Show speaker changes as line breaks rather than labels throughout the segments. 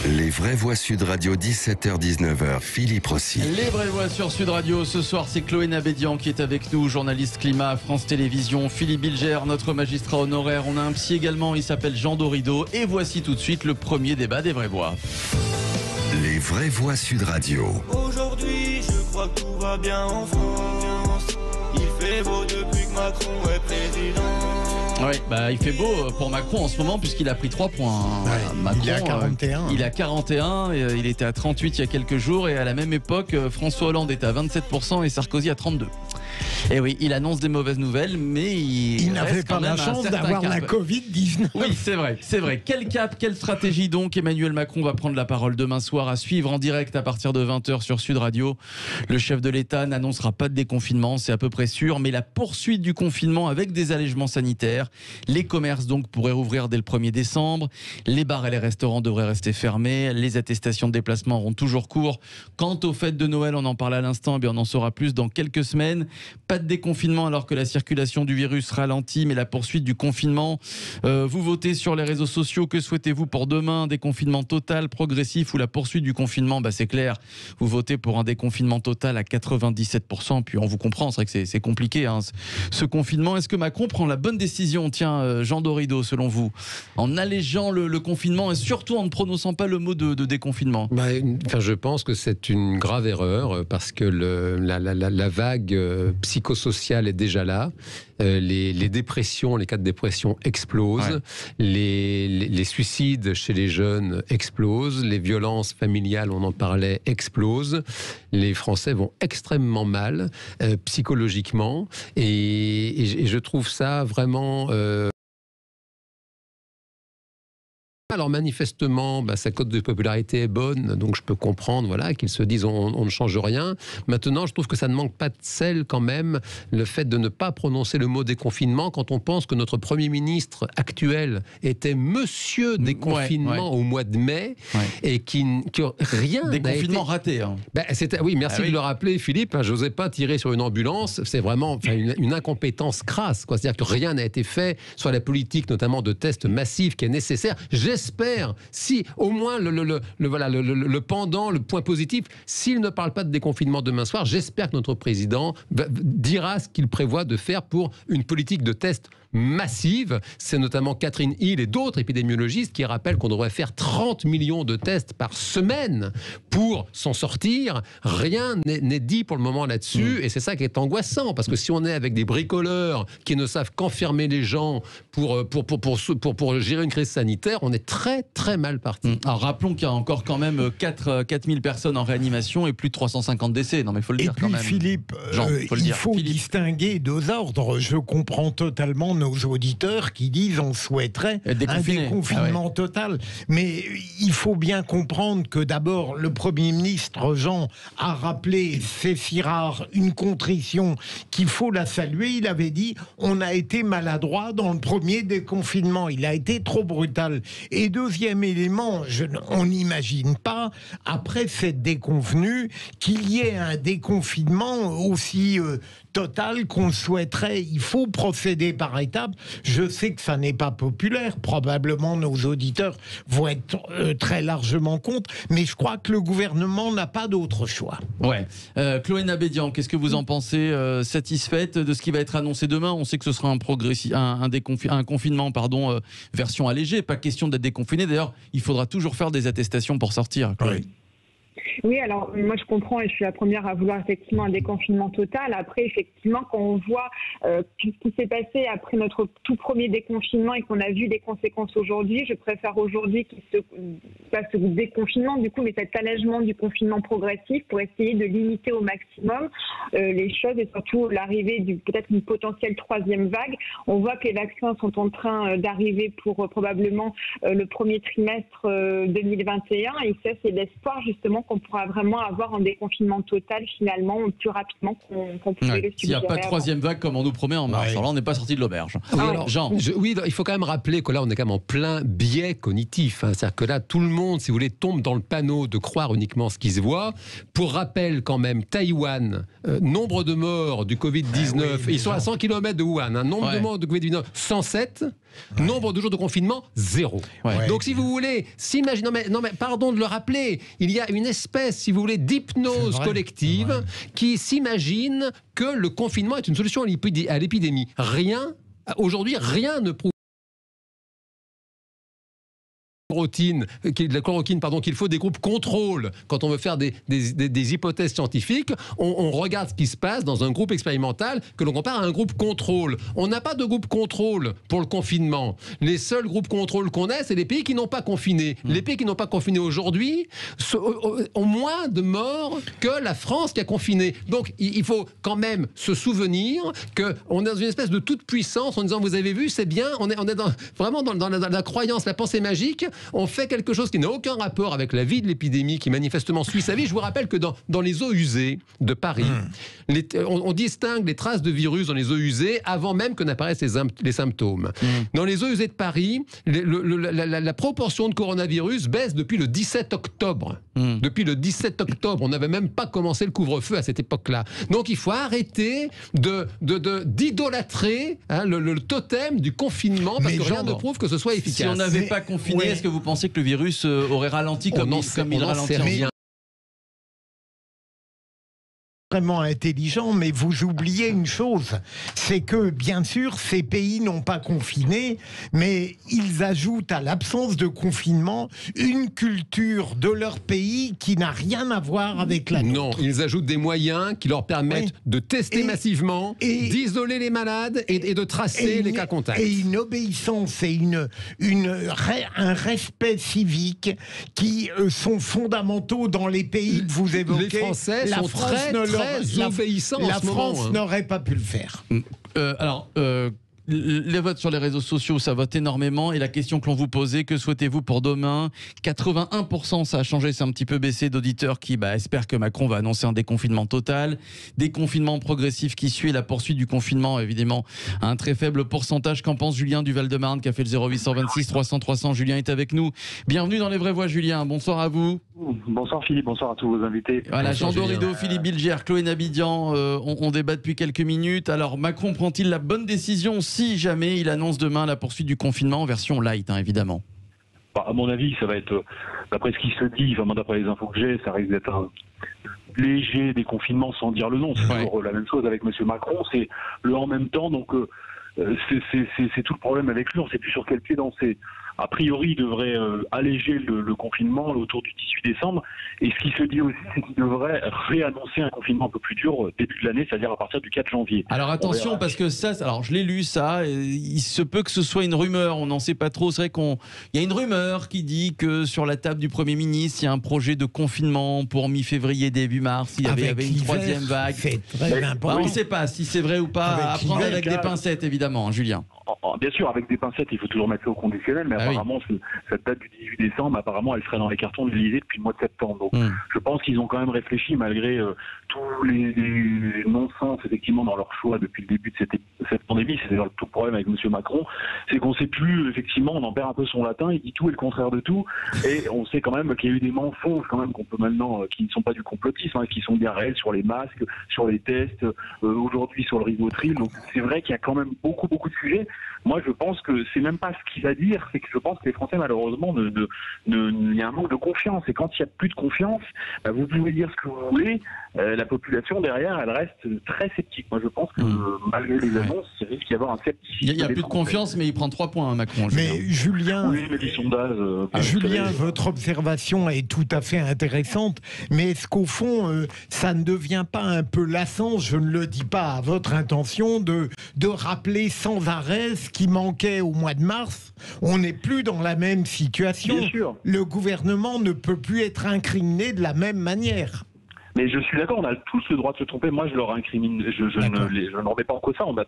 Les vraies voix Sud Radio, 17h-19h, Philippe Rossi.
Les vraies voix sur Sud Radio, ce soir c'est Chloé Nabédian qui est avec nous, journaliste climat à France Télévisions, Philippe Bilger, notre magistrat honoraire, on a un psy également, il s'appelle Jean Dorido, et voici tout de suite le premier débat des vraies voix.
Les vraies voix Sud Radio.
Aujourd'hui, je crois que tout va bien en France. Il fait beau depuis que Macron est président.
Oui, il fait beau pour Macron en ce moment puisqu'il a pris 3 points.
Macron, il est à 41.
Il est à 41, il était à 38 il y a quelques jours et à la même époque, François Hollande était à 27% et Sarkozy à 32%. Et oui, il annonce des mauvaises nouvelles, mais il
n'avait pas la chance d'avoir la Covid-19.
Oui, c'est vrai. Quel cap, quelle stratégie donc? Emmanuel Macron va prendre la parole demain soir à suivre en direct à partir de 20h sur Sud Radio. Le chef de l'État n'annoncera pas de déconfinement, c'est à peu près sûr, mais la poursuite du confinement avec des allègements sanitaires. Les commerces donc pourraient rouvrir dès le 1er décembre. Les bars et les restaurants devraient rester fermés. Les attestations de déplacement auront toujours cours. Quant aux fêtes de Noël, on en parle à l'instant, on en saura plus dans quelques semaines. Pas de déconfinement alors que la circulation du virus ralentit, mais la poursuite du confinement. Vous votez sur les réseaux sociaux. Que souhaitez-vous pour demain? Un déconfinement total, progressif ou la poursuite du confinement? C'est clair. Vous votez pour un déconfinement total à 97%. Puis on vous comprend, c'est vrai que c'est compliqué ce confinement. Est-ce que Macron prend la bonne décision? Tiens, Jean Dorido, selon vous, en allégeant le confinement et surtout en ne prononçant pas le mot de déconfinement?
Je pense que c'est une grave erreur parce que la vague psychosociale est déjà là. Les dépressions, les cas de dépression explosent. Ouais. Les suicides chez les jeunes explosent. Les violences familiales, on en parlait, explosent. Les Français vont extrêmement mal psychologiquement. Et je trouve ça vraiment... Alors manifestement, sa cote de popularité est bonne, donc je peux comprendre qu'ils se disent on ne change rien. Maintenant, je trouve que ça ne manque pas de sel quand même, le fait de ne pas prononcer le mot déconfinement quand on pense que notre Premier ministre actuel était Monsieur Déconfinement au mois de mai et que rien n'a été...
Déconfinement raté.
Oui, merci de le rappeler, Philippe. J'osais pas tirer sur une ambulance. C'est vraiment une incompétence crasse. C'est-à-dire que rien n'a été fait sur la politique, notamment de tests massifs qui est nécessaire. J'espère, si au moins le pendant, le point positif, s'il ne parle pas de déconfinement demain soir, j'espère que notre président dira ce qu'il prévoit de faire pour une politique de tests massive. C'est notamment Catherine Hill et d'autres épidémiologistes qui rappellent qu'on devrait faire 30 millions de tests par semaine pour s'en sortir. Rien n'est dit pour le moment là-dessus et c'est ça qui est angoissant parce que si on est avec des bricoleurs qui ne savent qu'enfermer les gens pour gérer une crise sanitaire, on est très très mal parti.
Alors rappelons qu'il y a encore quand même 4000 personnes en réanimation et plus de 350 décès. Non mais il faut le dire quand même.
Et puis Philippe,
Jean,
il faut distinguer deux ordres. Je comprends totalement nos auditeurs qui disent on souhaiterait un déconfinement total. Mais il faut bien comprendre que d'abord le Premier ministre Jean a rappelé, c'est si rare, une contrition qu'il faut la saluer. Il avait dit on a été maladroit dans le premier déconfinement. Il a été trop brutal. Et deuxième élément, on n'imagine pas, après cette déconvenue, qu'il y ait un déconfinement aussi total qu'on souhaiterait. Il faut procéder par étapes. Je sais que ça n'est pas populaire. Probablement nos auditeurs vont être très largement contre. Mais je crois que le gouvernement n'a pas d'autre choix.
Ouais. Chloé Nabédian, qu'est-ce que vous en pensez? Satisfaite de ce qui va être annoncé demain? On sait que ce sera un confinement version allégée. Pas question d'être déconfiné. D'ailleurs, il faudra toujours faire des attestations pour sortir. Chloé.
Oui, alors moi je comprends et je suis la première à vouloir effectivement un déconfinement total. Après, effectivement, quand on voit ce qui s'est passé après notre tout premier déconfinement et qu'on a vu des conséquences aujourd'hui, je préfère aujourd'hui qu'il se passe ce déconfinement, du coup, mais cet allègement du confinement progressif pour essayer de limiter au maximum les choses et surtout l'arrivée peut-être une potentielle troisième vague. On voit que les vaccins sont en train d'arriver pour probablement le premier trimestre 2021 et ça, c'est l'espoir justement qu'on pourra vraiment avoir un déconfinement total finalement plus rapidement qu'on pouvait le suggérer.
S'il n'y a pas de troisième vague comme on nous promet en mars, alors là on n'est pas sorti de l'auberge. Jean.
Il faut quand même rappeler que là on est quand même en plein biais cognitif. C'est-à-dire que là tout le monde, si vous voulez, tombe dans le panneau de croire uniquement ce qui se voit. Pour rappel quand même, Taïwan, nombre de morts du Covid-19, ils sont à 100 km de Wuhan, nombre de morts de Covid-19, 107. Nombre de jours de confinement, 0.
Ouais.
Donc si vous voulez, s'imaginer, non mais pardon de le rappeler, il y a une espèce, si vous voulez, d'hypnose collective qui s'imagine que le confinement est une solution à l'épidémie. Aujourd'hui, rien ne prouve la chloroquine, qu'il faut des groupes contrôle. Quand on veut faire des hypothèses scientifiques, on regarde ce qui se passe dans un groupe expérimental que l'on compare à un groupe contrôle. On n'a pas de groupe contrôle pour le confinement. Les seuls groupes contrôle qu'on a, c'est les pays qui n'ont pas confiné. Les pays qui n'ont pas confiné aujourd'hui ont moins de morts que la France qui a confiné. Donc il faut quand même se souvenir qu'on est dans une espèce de toute puissance en disant, vous avez vu, c'est bien, on est vraiment dans la croyance, la pensée magique. On fait quelque chose qui n'a aucun rapport avec la vie de l'épidémie qui manifestement suit sa vie. Je vous rappelle que dans les eaux usées de Paris, on distingue les traces de virus dans les eaux usées avant même que n'apparaissent les symptômes. Dans les eaux usées de Paris, la proportion de coronavirus baisse depuis le 17 octobre. Depuis le 17 octobre, on n'avait même pas commencé le couvre-feu à cette époque-là. Donc il faut arrêter d'idolâtrer le totem du confinement parce que rien ne prouve que ce soit efficace.
Si on n'avait pas confiné, est-ce que vous pensez que le virus aurait ralenti comme il ralentit
rien.
Vraiment intelligent, mais vous oubliez une chose, c'est que bien sûr ces pays n'ont pas confiné, mais ils ajoutent à l'absence de confinement une culture de leur pays qui n'a rien à voir avec la nôtre.
Non, ils ajoutent des moyens qui leur permettent de tester massivement, d'isoler les malades et de tracer les cas contacts.
Et une obéissance et un respect civique qui sont fondamentaux dans les pays que vous évoquez.
Les Français sont très obéissants en ce moment.
La France n'aurait pas pu le faire.
Les votes sur les réseaux sociaux, ça vote énormément. Et la question que l'on vous posait, que souhaitez-vous pour demain? 81%, ça a changé, c'est un petit peu baissé, d'auditeurs qui espèrent que Macron va annoncer un déconfinement total. Déconfinement progressif qui suit la poursuite du confinement, évidemment, à un très faible pourcentage. Qu'en pense Julien du Val-de-Marne qui a fait le 0826 300 300? Julien est avec nous. Bienvenue dans Les Vraies Voix, Julien. Bonsoir à vous.
Bonsoir Philippe, bonsoir à tous vos invités.
Voilà, Jean Dorido, Philippe Bilger, Chloé Nabidian, on débat depuis quelques minutes. Alors, Macron prend-il la bonne décision si jamais il annonce demain la poursuite du confinement en version light, évidemment?
À mon avis, ça va être, d'après ce qui se dit, d'après les infos que j'ai, ça risque d'être un léger déconfinement sans dire le nom. C'est toujours la même chose avec M. Macron, c'est le en même temps, donc c'est tout le problème avec lui, on ne sait plus sur quel pied danser. A priori, il devrait alléger le confinement autour du 18 décembre. Et ce qui se dit aussi, c'est qu'il devrait réannoncer un confinement un peu plus dur début de l'année, c'est-à-dire à partir du 4 janvier.
Alors attention, parce que ça, alors je l'ai lu ça, il se peut que ce soit une rumeur, on n'en sait pas trop. C'est vrai qu'il y a une rumeur qui dit que sur la table du Premier ministre, il y a un projet de confinement pour mi-février, début mars. Il y avait une troisième vague. On ne sait pas si c'est vrai ou pas, à prendre avec des pincettes, évidemment, Julien.
Bien sûr, avec des pincettes, il faut toujours mettre ça au conditionnel, mais apparemment, cette date du 18 décembre, apparemment, elle serait dans les cartons de l'Élysée depuis le mois de septembre. Donc, je pense qu'ils ont quand même réfléchi, malgré tous les non-sens, effectivement, dans leur choix depuis le début de cette pandémie. C'est d'ailleurs tout le problème avec M. Macron, c'est qu'on ne sait plus, effectivement, on en perd un peu son latin, il dit tout et le contraire de tout, et on sait quand même qu'il y a eu des mensonges, quand même, qu'on peut maintenant, qui ne sont pas du complotisme, qui sont bien réels sur les masques, sur les tests, aujourd'hui sur le rivotril. Donc, c'est vrai qu'il y a quand même beaucoup de sujets. Moi, je pense que c'est même pas ce qu'il va dire, c'est que je pense que les Français, malheureusement, il y a un manque de confiance. Et quand il n'y a plus de confiance, vous pouvez dire ce que vous voulez, la population derrière, elle reste très sceptique. Moi, je pense que malgré les annonces, il risque d'y avoir un scepticisme.
Il n'y a plus de confiance, mais il prend 3 points, Macron.
Mais Julien,
oui, mais les sondages.
Julien, votre observation est tout à fait intéressante. Mais est-ce qu'au fond, ça ne devient pas un peu lassant, je ne le dis pas à votre intention, de rappeler sans arrêt ce qui manquait au mois de mars? On n'est plus dans la même situation.
Bien sûr.
Le gouvernement ne peut plus être incriminé de la même manière.
Mais je suis d'accord, on a tous le droit de se tromper. Moi, je leur incrimine, je ne remets pas en cause ça. On va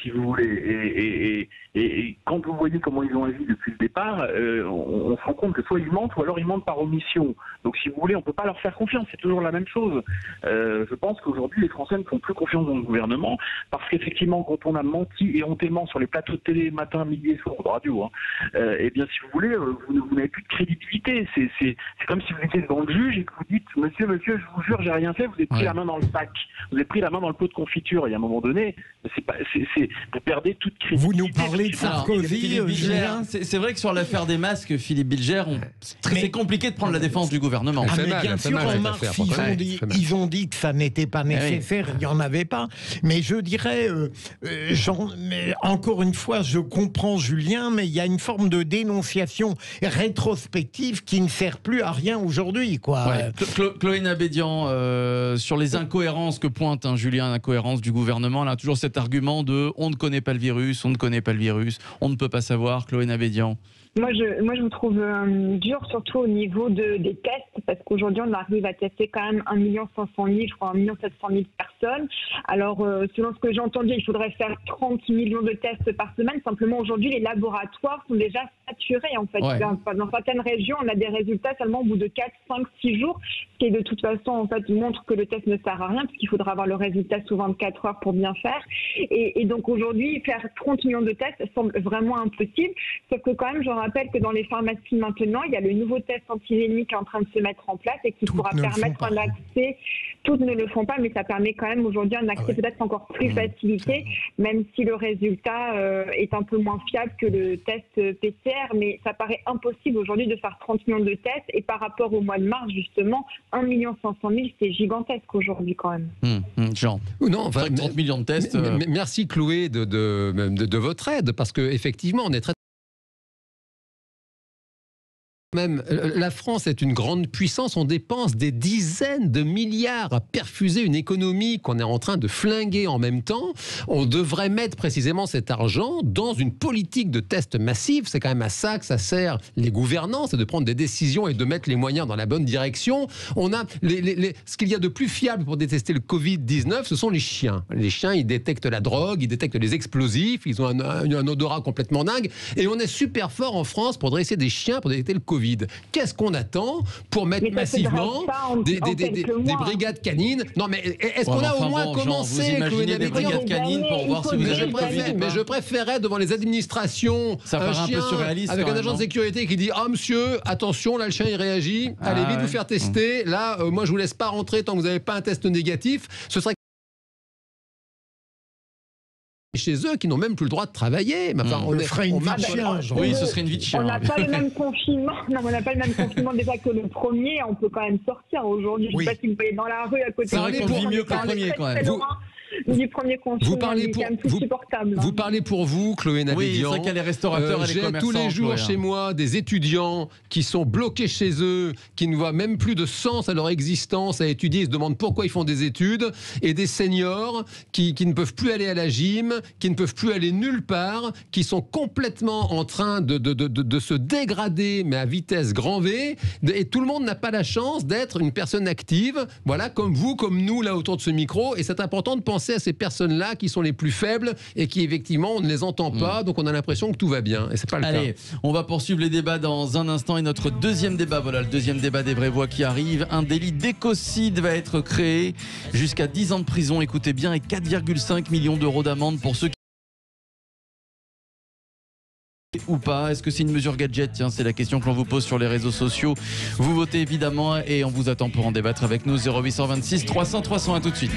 si vous voulez. Et quand vous voyez comment ils ont agi depuis le départ, on se rend compte que soit ils mentent, ou alors ils mentent par omission. Donc si vous voulez, on ne peut pas leur faire confiance, c'est toujours la même chose. Je pense qu'aujourd'hui, les Français ne font plus confiance dans le gouvernement, parce qu'effectivement, quand on a menti éhontément sur les plateaux de télé, matin, midi et soir, de radio, eh bien si vous voulez, vous n'avez plus de crédibilité. C'est comme si vous étiez devant le juge et que vous dites, monsieur, je vous jure, j'ai rien fait, vous êtes pris la main dans le sac, vous êtes pris la main dans le pot de confiture, et à un moment donné, vous perdez toute crédibilité.
Vous nous parlez de Sarkozy, Julien.
C'est vrai que sur l'affaire des masques, Philippe Bilger, c'est compliqué de prendre la défense du gouvernement.
Mais bien sûr, en mars, ils ont dit que ça n'était pas nécessaire, il n'y en avait pas. Mais je dirais, encore une fois, je comprends Julien, mais il y a une forme de dénonciation rétrospective qui ne sert plus à rien aujourd'hui, quoi.
Chloé Nabédian, sur les incohérences que pointe Julien, l'incohérence du gouvernement, elle a toujours cet argument de on ne connaît pas le virus, on ne connaît pas le virus, on ne peut pas savoir. Chloé Nabédian.
Moi, je vous trouve dur, surtout au niveau des tests, parce qu'aujourd'hui, on arrive à tester quand même 1 500 000, je crois 1 700 000 personnes. Alors, selon ce que j'ai entendu, il faudrait faire 30 millions de tests par semaine. Simplement, aujourd'hui, les laboratoires sont déjà saturés, en fait. Ouais. Dans certaines régions, on a des résultats seulement au bout de 4, 5, 6 jours, ce qui, de toute façon, en fait, montre que le test ne sert à rien, puisqu'il faudra avoir le résultat sous 24 heures pour bien faire. Et donc, aujourd'hui, faire 30 millions de tests semble vraiment impossible. Sauf que quand même, je rappelle que dans les pharmacies maintenant, il y a le nouveau test antigénique qui est en train de se mettre en place et qui pourra permettre un accès. Toutes ne le font pas, mais ça permet quand même aujourd'hui un accès peut-être encore plus facilité, même si le résultat est un peu moins fiable que le test PCR. Mais ça paraît impossible aujourd'hui de faire 30 millions de tests. Et par rapport au mois de mars, justement, 1 500 000, c'est gigantesque aujourd'hui quand même.
Jean,
non,
30 millions de tests.
Merci Chloé de votre aide, parce qu'effectivement, on est très... Même la France est une grande puissance, on dépense des dizaines de milliards à perfuser une économie qu'on est en train de flinguer en même temps. On devrait mettre précisément cet argent dans une politique de tests massifs. C'est quand même à ça que ça sert les gouvernants, c'est de prendre des décisions et de mettre les moyens dans la bonne direction. On a ce qu'il y a de plus fiable pour détester le Covid-19, ce sont les chiens. Les chiens, ils détectent la drogue, ils détectent les explosifs, ils ont un odorat complètement dingue. Et on est super fort en France pour dresser des chiens pour détecter le Covid. Qu'est-ce qu'on attend pour mettre massivement des brigades canines? Non, mais est-ce qu'on a au moins commencé,
Chloé, des brigades canines pour voir si vous avez le Covid?
Mais je préférais devant les administrations un chien avec un agent de sécurité qui dit « Ah, monsieur, attention, là, le chien, il réagit. Allez vite vous faire tester. Là, moi, je vous laisse pas rentrer tant que vous n'avez pas un test négatif. » Ce serait chez eux qui n'ont même plus le droit de travailler. Mais enfin,
on ferait une vie de chien.
Oui, ce serait une vie de chien.
On n'a pas le même confinement. Non, on n'a pas le même confinement déjà que le premier. On peut quand même sortir aujourd'hui. Je ne sais pas si vous voyez dans la rue à côté.
C'est vrai qu'on vit mieux que le premier quand même.
Du premier confinement,
vous parlez pour vous, Chloé Nabédian.
Oui, c'est vrai qu'il y a les restaurateurs et les commerçants.
J'ai tous les jours chez moi des étudiants qui sont bloqués chez eux, qui ne voient même plus de sens à leur existence à étudier, ils se demandent pourquoi ils font des études, et des seniors qui ne peuvent plus aller à la gym, qui ne peuvent plus aller nulle part, qui sont complètement en train de se dégrader, mais à vitesse grand V, et tout le monde n'a pas la chance d'être une personne active, voilà, comme vous, comme nous, là, autour de ce micro, et c'est important de penser à ces personnes-là qui sont les plus faibles et qui, effectivement, on ne les entend pas, donc on a l'impression que tout va bien, et c'est pas le cas.
Allez, on va poursuivre les débats dans un instant, et notre deuxième débat, voilà, le deuxième débat des vraies voix qui arrive. Un délit d'écocide va être créé, jusqu'à 10 ans de prison, écoutez bien, et 4,5 millions d'euros d'amende pour ceux qui... ou pas. Est-ce que c'est une mesure gadget? Tiens, c'est la question que l'on vous pose sur les réseaux sociaux. Vous votez évidemment et on vous attend pour en débattre avec nous. 0826 300 300, à tout de suite.